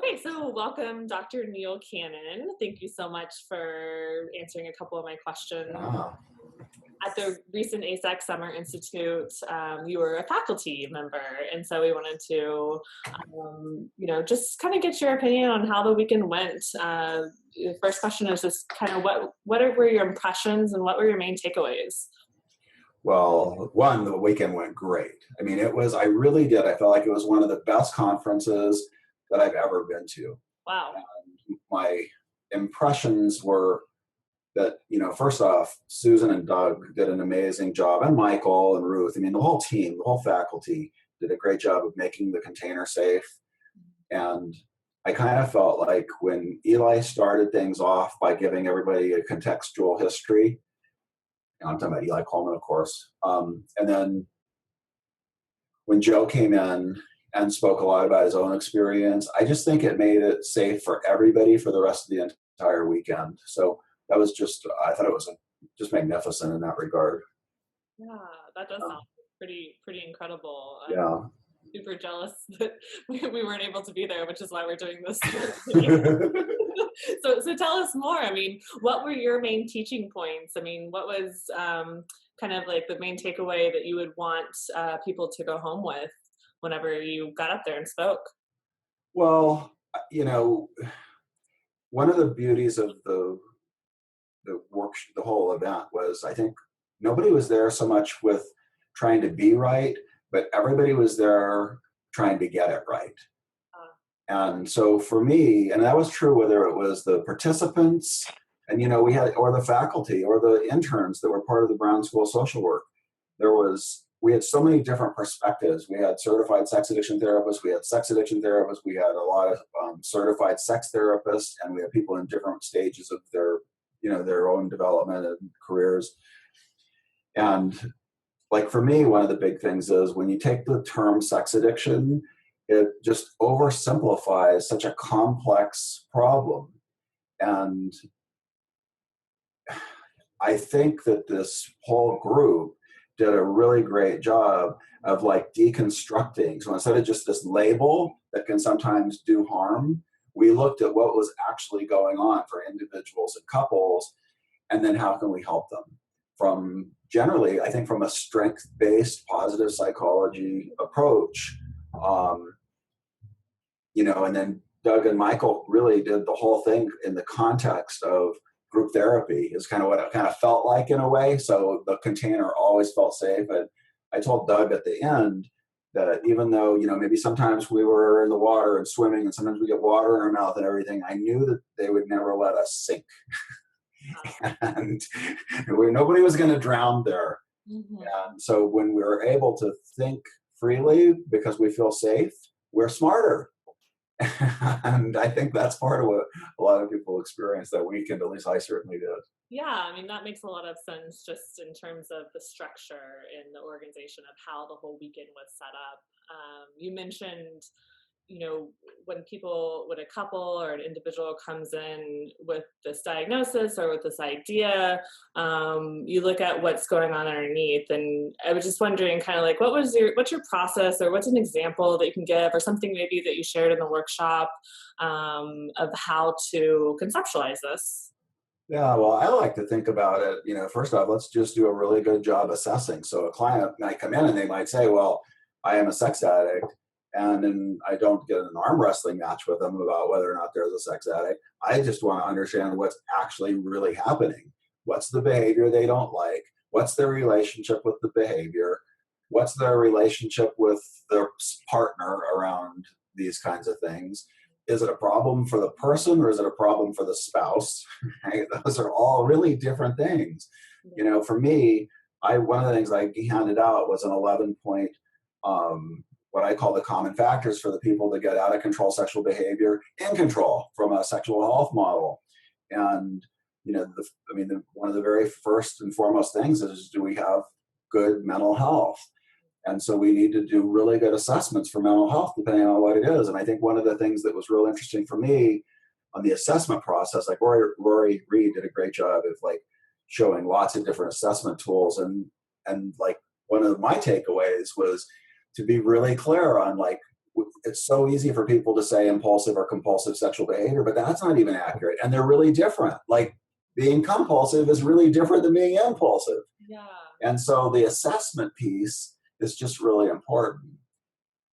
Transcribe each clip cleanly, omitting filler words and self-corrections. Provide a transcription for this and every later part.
Okay, so welcome, Dr. Neil Cannon. Thank you so much for answering a couple of my questions. Ah, At the recent AASECT Summer Institute, you were a faculty member, and so we wanted to, just kind of get your opinion on how the weekend went. The first question is just kind of what were your impressions and what were your main takeaways? well, one, the weekend went great. I mean, I really did. I felt like it was one of the best conferences that I've ever been to. Wow. My impressions were that, first off, Susan and Doug did an amazing job, and Michael and Ruth. I mean, the whole team, the whole faculty did a great job of making the container safe. And I kind of felt like when Eli started things off by giving everybody a contextual history, I'm talking about Eli Coleman, of course. And then when Joe came in and spoke a lot about his own experience, I just think it made it safe for everybody for the rest of the entire weekend. So that was I thought it was just magnificent in that regard. Yeah, that does sound pretty incredible. Yeah. Super jealous that we weren't able to be there, which is why we're doing this. So tell us more. I mean, what were your main teaching points? I mean, what was kind of like the main takeaway that you would want people to go home with whenever you got up there and spoke? Well, one of the beauties of the whole event was, I think nobody was there so much with trying to be right, but everybody was there trying to get it right. And so for me, and that was true whether it was the participants and, or the faculty or the interns that were part of the Brown School of Social Work. We had so many different perspectives. We had certified sex addiction therapists, we had sex addiction therapists, we had a lot of certified sex therapists, and we had people in different stages of their own development and careers. And like for me, one of the big things is when you take the term sex addiction, it just oversimplifies such a complex problem. And I think that this whole group did a really great job of like deconstructing. So instead of just this label that can sometimes do harm, we looked at what was actually going on for individuals and couples, and then how can we help them? I think from a strength-based positive psychology approach, and then Doug and Michael really did the whole thing in the context of group therapy is kind of what it kind of felt like in a way. So the container always felt safe. And I told Doug at the end that even though, maybe sometimes we were in the water and swimming and sometimes we get water in our mouth and everything, I knew that they would never let us sink. And nobody was going to drown there. Mm-hmm. And so when we're able to think freely because we feel safe, we're smarter. And I think that's part of what a lot of people experience that weekend, at least I certainly did. Yeah, I mean, that makes a lot of sense just in terms of the structure in the organization of how the whole weekend was set up. You mentioned, when a couple or an individual comes in with this diagnosis or with this idea, you look at what's going on underneath. And I was just wondering kind of like, what's your process, or what's an example that you can give, or something maybe that you shared in the workshop of how to conceptualize this? Yeah, well, I like to think about it, first off, let's just do a really good job assessing. So a client might come in and they might say, well, I am a sex addict. And then I don't get an arm wrestling match with them about whether or not they're a sex addict. I just want to understand what's actually really happening. What's the behavior they don't like? What's their relationship with the behavior? What's their relationship with their partner around these kinds of things? Is it a problem for the person or is it a problem for the spouse? Right? Those are all really different things. For me, one of the things I handed out was an 11-point what I call the common factors for the people that get out of control sexual behavior in control from a sexual health model. And, one of the very first and foremost things is, do we have good mental health? And so we need to do really good assessments for mental health, depending on what it is. And I think one of the things that was real interesting for me on the assessment process, like Rory Reed did a great job of like showing lots of different assessment tools. And like one of my takeaways was to be really clear on like it's so easy for people to say impulsive or compulsive sexual behavior, but that's not even accurate. And they're really different. Like being compulsive is really different than being impulsive. Yeah. And so the assessment piece is just really important.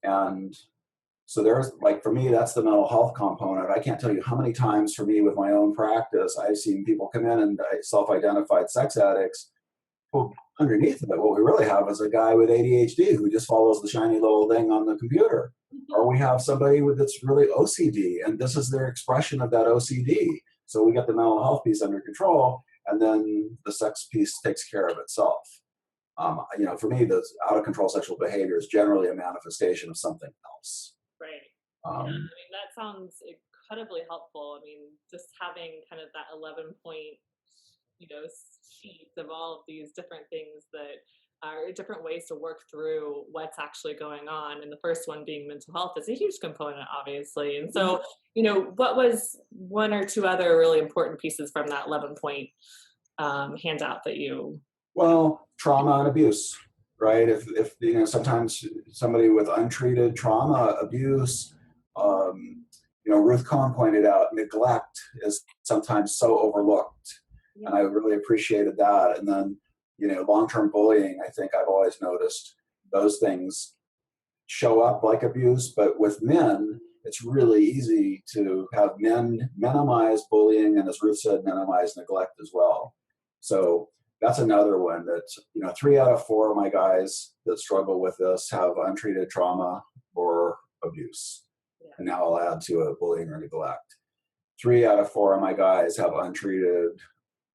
And so there's, like, for me, that's the mental health component. I can't tell you how many times for me with my own practice, I've seen people come in and self-identified sex addicts. Well, underneath of it, what we really have is a guy with ADHD who just follows the shiny little thing on the computer. Or we have somebody that's really OCD, and this is their expression of that OCD. So we get the mental health piece under control, and then the sex piece takes care of itself. For me, those out of control sexual behavior is generally a manifestation of something else. Right. Yeah, I Um, mean, that sounds incredibly helpful. I mean, just having kind of that 11 point, sheet of all of these different things that are different ways to work through what's actually going on. And the first one being mental health is a huge component, obviously. And so, what was one or two other really important pieces from that 11 point handout that you? well, trauma and abuse, right? If sometimes somebody with untreated trauma, abuse, Ruth Cohen pointed out, neglect is sometimes so overlooked, Yeah. and I really appreciated that. And then, long-term bullying, I think I've always noticed those things show up like abuse, but with men, it's really easy to have men minimize bullying, and as Ruth said, minimize neglect as well. So that's another one that, 3 out of 4 of my guys that struggle with this have untreated trauma or abuse. Yeah. And now I'll add to it bullying or neglect. 3 out of 4 of my guys have untreated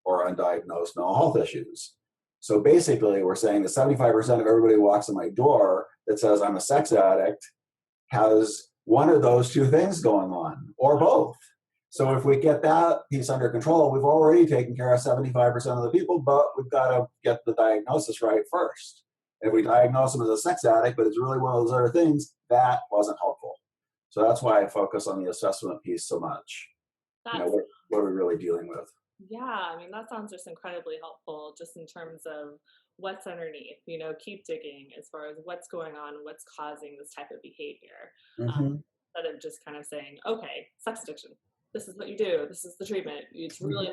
or undiagnosed mental health issues. So basically, we're saying that 75% of everybody who walks in my door that says I'm a sex addict has one of those two things going on, or both. So if we get that piece under control, we've already taken care of 75% of the people, but we've got to get the diagnosis right first. And if we diagnose them as a sex addict, but it's really one of those other things, that wasn't helpful. So that's why I focus on the assessment piece so much. That's What are we really dealing with? Yeah, I mean, that sounds just incredibly helpful just in terms of what's underneath, keep digging as far as what's going on, what's causing this type of behavior. Mm-hmm. Instead of just kind of saying, okay, sex addiction, this is what you do, this is the treatment. It's really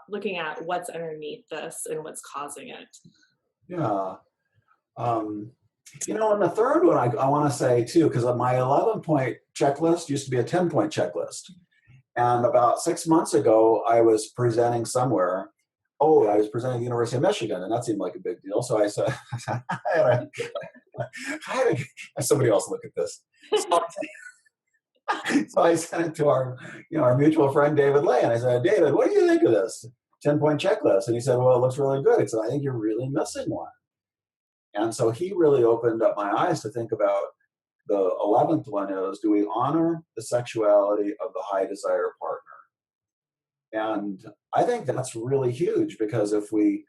looking at what's underneath this and what's causing it. Yeah. And the third one I want to say too, because my 11-point checklist used to be a 10-point checklist. And about 6 months ago, I was presenting somewhere. Oh, I was presenting at the University of Michigan, and that seemed like a big deal. So I said, I had to have somebody else look at this. So I sent it to our mutual friend, David Lay. And I said, David, what do you think of this 10-point checklist? And he said, well, it looks really good. He said, I think you're really missing one. And so he really opened up my eyes to think about the 11th one is, do we honor the sexuality of the high desire partner? And I think that's really huge, because if we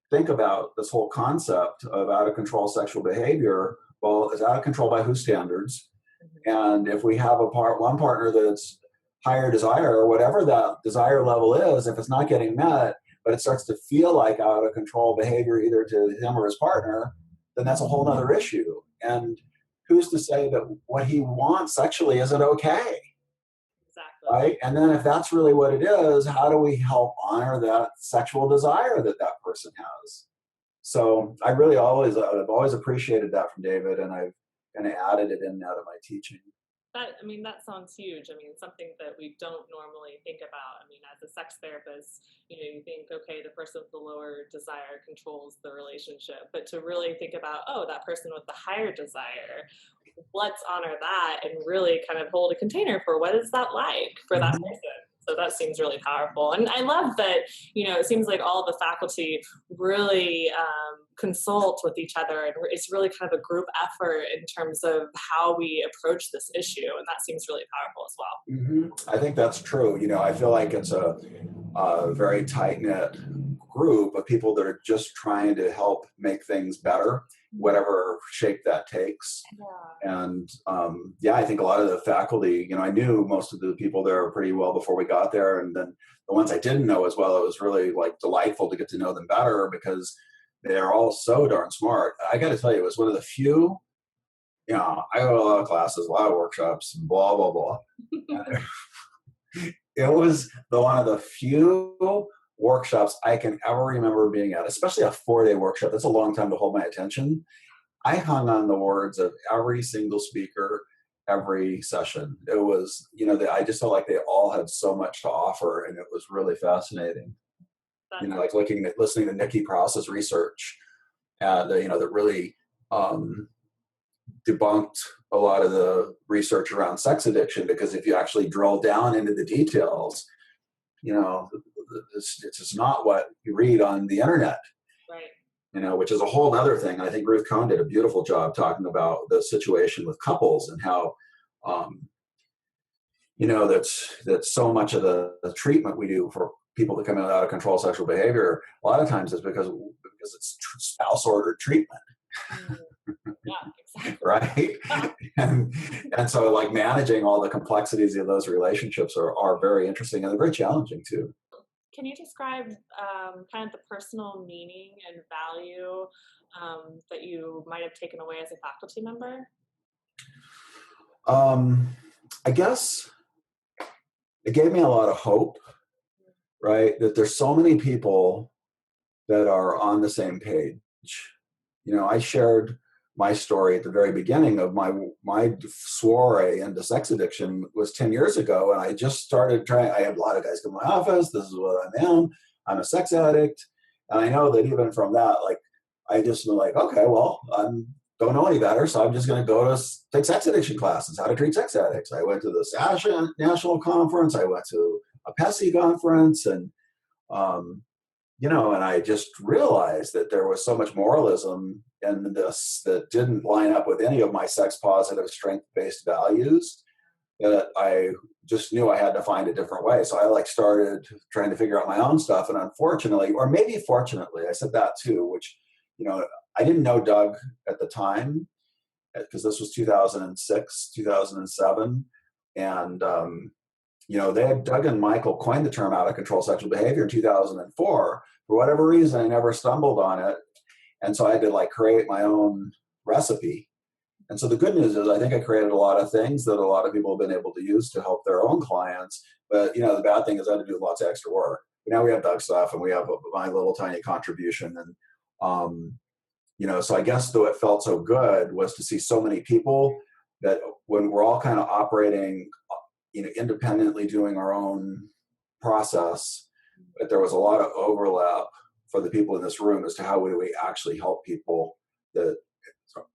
think about this whole concept of out of control sexual behavior, well, it's out of control by whose standards? And if we have one partner that's higher desire, or whatever that desire level is, if it's not getting met, but it starts to feel like out of control behavior either to him or his partner, then that's a whole other issue. And who's to say that what he wants sexually isn't okay? Exactly. Right? And then if that's really what it is, how do we help honor that sexual desire that person has? So I've always appreciated that from David, and I've kind of added it in now to my teaching. That sounds huge. I mean, something that we don't normally think about. I mean, as a sex therapist, you think, okay, the person with the lower desire controls the relationship, but to really think about, oh, that person with the higher desire, let's honor that and really kind of hold a container for what is that like for that person. So that seems really powerful. And I love that, it seems like all the faculty really consult with each other. And it's really kind of a group effort in terms of how we approach this issue. And that seems really powerful as well. Mm-hmm. I think that's true. I feel like it's a very tight-knit group of people that are just trying to help make things better, whatever shape that takes. Yeah. And I think a lot of the faculty, I knew most of the people there pretty well before we got there. And then the ones I didn't know as well, it was really delightful to get to know them better, because they're all so darn smart. I got to tell you, it was one of the few I go to a lot of classes, a lot of workshops, blah, blah, blah. It was one of the few workshops I can ever remember being at, especially a 4-day workshop. That's a long time to hold my attention. I hung on the words of every single speaker, every session. It was, I just felt like they all had so much to offer, and it was really fascinating. That's Like listening to Nikki Prouse's research, that really debunked a lot of the research around sex addiction, because if you actually drill down into the details, it's just not what you read on the internet, right. which is a whole other thing. I think Ruth Cohn did a beautiful job talking about the situation with couples and how, that's so much of the treatment we do for people that come out of control sexual behavior, a lot of times is because it's spouse ordered treatment. Yeah, exactly. Right. and so like managing all the complexities of those relationships are very interesting, and they're very challenging too. Can you describe kind of the personal meaning and value that you might have taken away as a faculty member? I guess it gave me a lot of hope, right? That there's so many people that are on the same page. I shared my story at the very beginning of my soiree into sex addiction was 10 years ago. And I just started trying. I had a lot of guys come to my office. This is what I am. I'm a sex addict. And I know that even from that, like, I just was like, okay, well, I don't know any better. So I'm just going to go to take sex addiction classes, how to treat sex addicts. I went to the SASH National Conference. I went to a PESI conference, and and I just realized that there was so much moralism in this that didn't line up with any of my sex positive, strength based values, that I just knew I had to find a different way. So I started trying to figure out my own stuff. And unfortunately, or maybe fortunately, I said that too, which, I didn't know Doug at the time, because this was 2006, 2007. And, Doug and Michael coined the term out of control sexual behavior in 2004. For whatever reason, I never stumbled on it. And so I had to create my own recipe. And so the good news is I think I created a lot of things that a lot of people have been able to use to help their own clients. But, the bad thing is I had to do lots of extra work. But now we have Doug stuff, and we have my little tiny contribution. And, so I guess though it felt so good was to see so many people that when we're all kind of operating, independently doing our own process, but there was a lot of overlap for the people in this room as to how do we actually help people that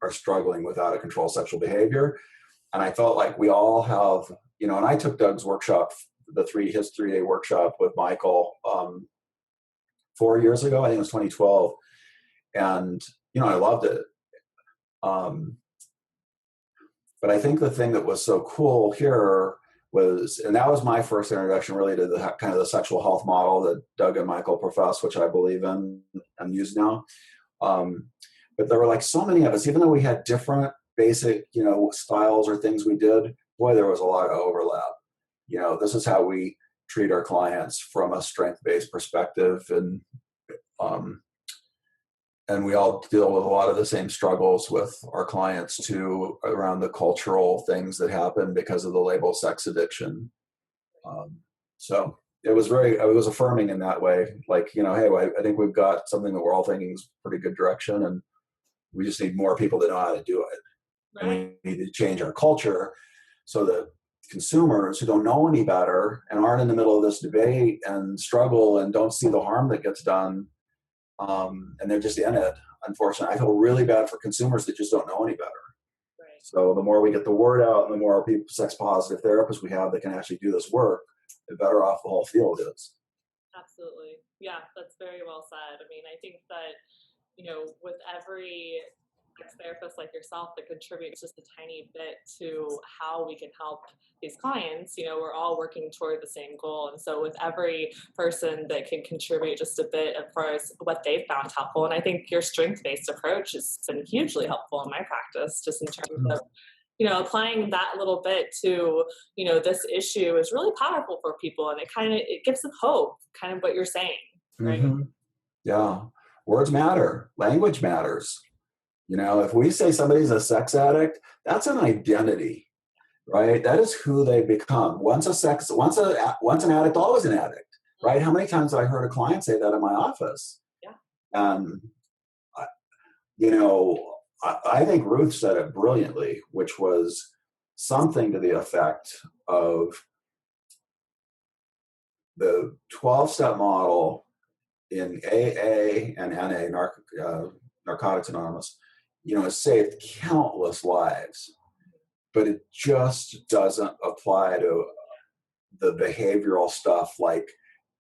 are struggling with out of control sexual behavior. And I felt like we all have, and I took Doug's workshop, his 3-day workshop with Michael 4 years ago. I think it was 2012. And, I loved it. But I think the thing that was so cool here was, and that was my first introduction really to the kind of the sexual health model that Doug and Michael profess, which I believe in and use now. But there were so many of us, even though we had different basic, styles or things we did, boy, there was a lot of overlap. This is how we treat our clients from a strength-based perspective. And we all deal with a lot of the same struggles with our clients too, around the cultural things that happen because of the label sex addiction. So it was affirming in that way. Hey, I think we've got something that we're all thinking is pretty good direction, and we just need more people that know how to do it. Right. And we need to change our culture so that consumers who don't know any better and aren't in the middle of this debate and struggle and don't see the harm that gets done, and they're just in it. Unfortunately, I feel really bad for consumers that just don't know any better. Right. So the more we get the word out, and the more people, sex positive therapists we have that can actually do this work, the better off the whole field is. Absolutely. Yeah, that's very well said. I mean, I think that, with every sex therapist like yourself that contributes just a tiny bit to how we can help these clients, we're all working toward the same goal. And so with every person that can contribute just a bit as far as what they've found helpful, and I think your strength-based approach has been hugely helpful in my practice, just in terms of applying that little bit to, this issue is really powerful for people, and it gives them hope, kind of what you're saying, right? Mm-hmm. Yeah. Words matter. Language matters. If we say somebody's a sex addict, that's an identity, right? That is who they become. Once an addict, always an addict, right? How many times have I heard a client say that in my office? Yeah. Um, I- you know, I think Ruth said it brilliantly, which was something to the effect of the 12-step model in AA and NA, Narcotics Anonymous, has saved countless lives, but it just doesn't apply to the behavioral stuff like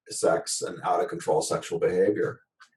sex and out of control sexual behavior.